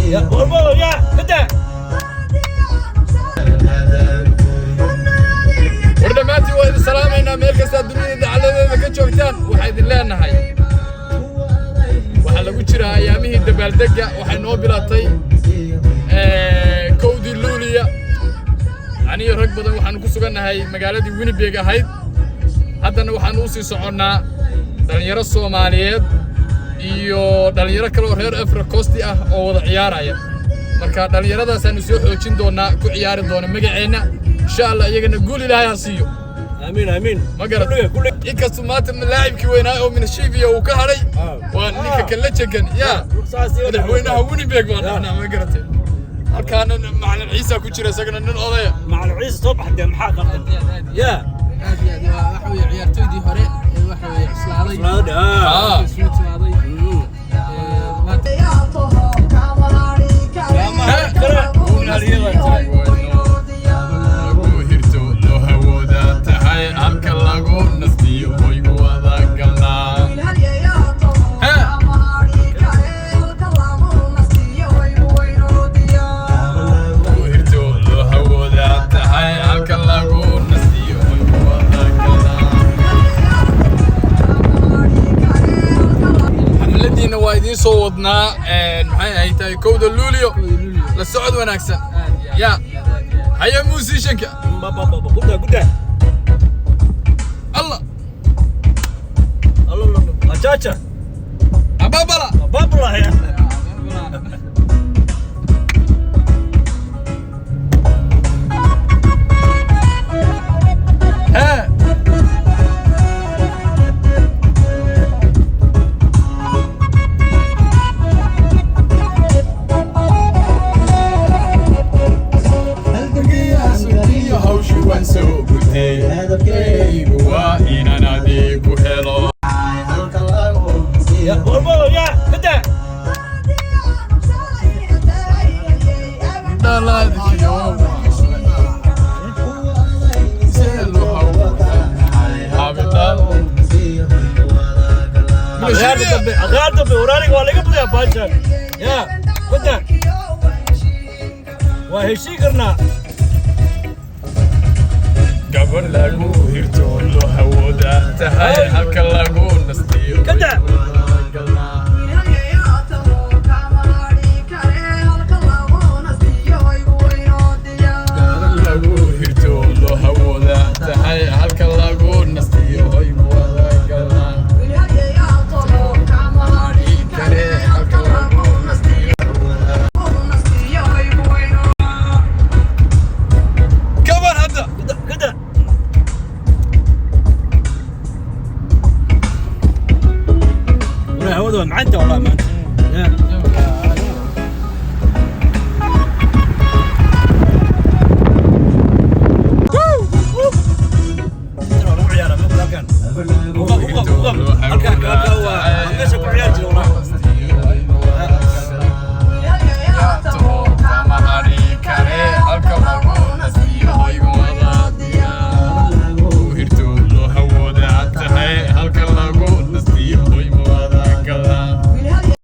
يا بوربو يا كده وردماتي وإذا سلامينا ميركز الدنيا دعالة ذاك جوكتان وحيد الله نهاي وحلا وجرا أيامه الدبال دقة وحنو بلاطي كودي اللولية يعني ركبة وحنو كسوغنا هاي مقالة وينيبيغ هاي haddana waxaan u sii soconnaa dhalinyaro Soomaaliyeed iyo dhalinyaro kale oo reer Afrika Coast ah oo wada ciyaaraya marka dhalinyaradaas aan soo xoojin doonaa ku ciyaari doona magaceena insha Allah iyagana guul Ilaahay ha siiyo amiin amiin ma garatay inkastoo maanta laacibkii weynaa oo Minashiviya uu ka haray waa ninka kala jegan ya madaxweynaha Winnipeg baa dhahnaa ma garatay halkaana macallin Ciise ku jira isagana nin odaya macallin Ciise soo baxday maxaa qaldan ya هذه وحوي عيارتوي دي هراء وحوي عسلالي صوتنا maxay ay tahay kowda luulio la socod wanaagsan ya haya musicianka guda Allah Allah achacha ababala ya يا بوربو يا كده غاد وراني ولا قبل يا باشا يا كده وهشي قرنا gabar lagu hirto loo hawooda tahay halka lagu nastiyo kada lagu hirto loo hawooda tahay halka lagu nastiyo ay wada galaan معدة والله ما